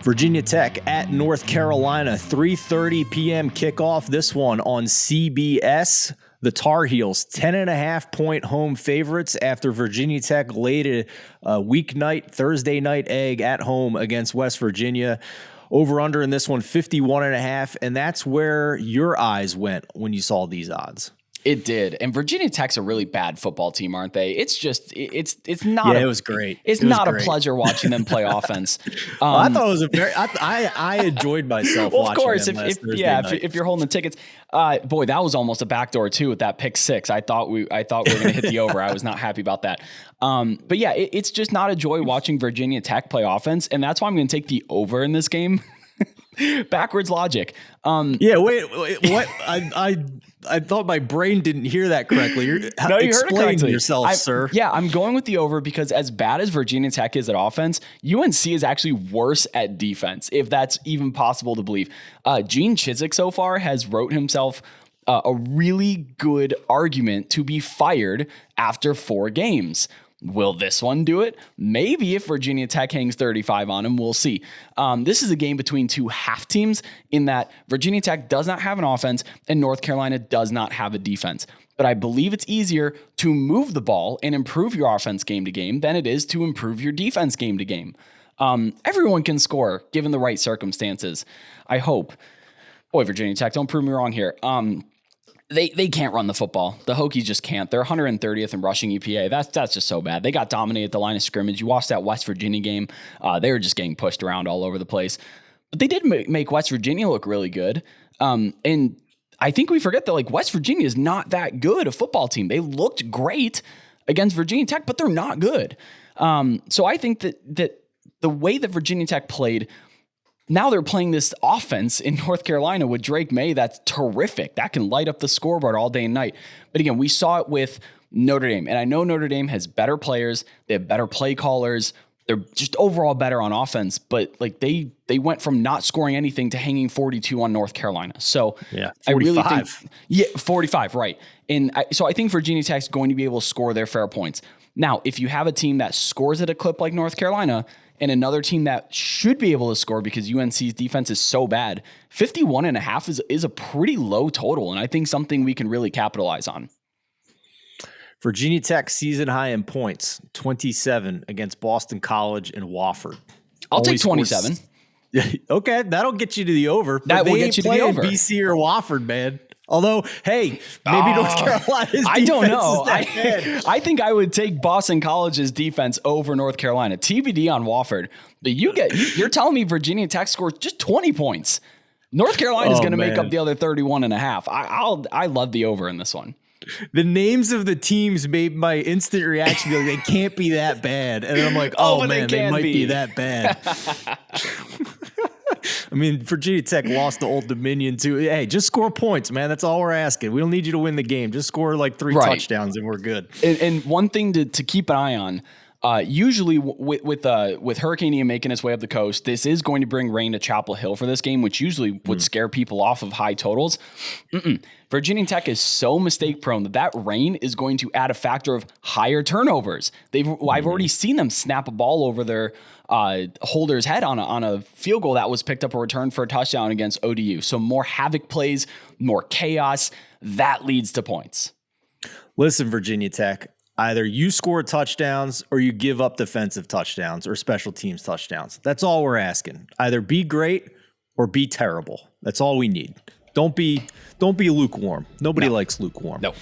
Virginia Tech at North Carolina, 3:30 p.m. kickoff. This one on CBS. The Tar Heels, 10.5-point home favorites after Virginia Tech laid a weeknight, Thursday night egg at home against West Virginia. Over under in this one, 51.5, and that's where your eyes went when you saw these odds. It did. And Virginia Tech's a really bad football team, aren't they? It's just, it's not. Yeah, it was great. It's not a pleasure watching them play offense. Well, I thought it was a very, I enjoyed myself watching of course, them if you're holding the tickets. Boy, that was almost a backdoor too with that pick six. I thought we were going to hit the over. I was not happy about that. But yeah, it's just not a joy watching Virginia Tech play offense. And that's why I'm going to take the over in this game. Backwards logic. Yeah, wait, what? I thought my brain didn't hear that correctly. No, you heard it correctly. Yourself, sir. Yeah, I'm going with the over because as bad as Virginia Tech is at offense, UNC is actually worse at defense, if that's even possible to believe. Gene Chizik so far has wrote himself a really good argument to be fired after 4 games. Will this one do it? Maybe if Virginia Tech hangs 35 on him, we'll see. This is a game between 2 half teams in that Virginia Tech does not have an offense and North Carolina does not have a defense. But I believe it's easier to move the ball and improve your offense game to game than it is to improve your defense game to game. Everyone can score given the right circumstances, I hope. Boy, Virginia Tech, don't prove me wrong here. They can't run the football. The Hokies just can't. They're 130th in rushing EPA. That's just so bad. They got dominated at the line of scrimmage. You watched that West Virginia game. They were just getting pushed around all over the place. But they did make West Virginia look really good. And I think we forget that West Virginia is not that good a football team. They looked great against Virginia Tech, but they're not good. So I think that the way that Virginia Tech played, now they're playing this offense in North Carolina with Drake May. That's terrific. That can light up the scoreboard all day and night. But again, we saw it with Notre Dame. And I know Notre Dame has better players. They have better play callers. They're just overall better on offense. But they went from not scoring anything to hanging 42 on North Carolina. So yeah, 45. I really think, 45, right. And so I think Virginia Tech's going to be able to score their fair points. Now, if you have a team that scores at a clip like North Carolina, and another team that should be able to score because UNC's defense is so bad, 51.5 is a pretty low total, and I think something we can really capitalize on. Virginia Tech season high in points, 27 against Boston College and Wofford. I'll take 27. Okay, that'll get you to the over. That will get you to the over. BC or Wofford, man. Although, hey, maybe North Carolina's I don't know. I think I would take Boston College's defense over North Carolina. TBD on Wofford. But you're telling me Virginia Tech scores just 20 points. North Carolina is going to make up the other 31.5. I love the over in this one. The names of the teams made my instant reaction be they can't be that bad. And I'm like, oh man, they might be that bad. I mean, Virginia Tech lost to Old Dominion too. Hey, just score points, man. That's all we're asking. We don't need you to win the game. Just score 3 touchdowns and we're good. And one thing to keep an eye on, usually with Hurricane Ian making its way up the coast, this is going to bring rain to Chapel Hill for this game, which usually would scare people off of high totals. Virginia Tech is so mistake prone that rain is going to add a factor of higher turnovers. I've already seen them snap a ball over their holder's head on a field goal that was picked up or returned for a touchdown against ODU. So more havoc plays, more chaos, that leads to points. Listen, Virginia Tech, either you score touchdowns or you give up defensive touchdowns or special teams touchdowns. That's all we're asking. Either be great or be terrible. That's all we need. Don't be lukewarm. Nobody likes lukewarm. No.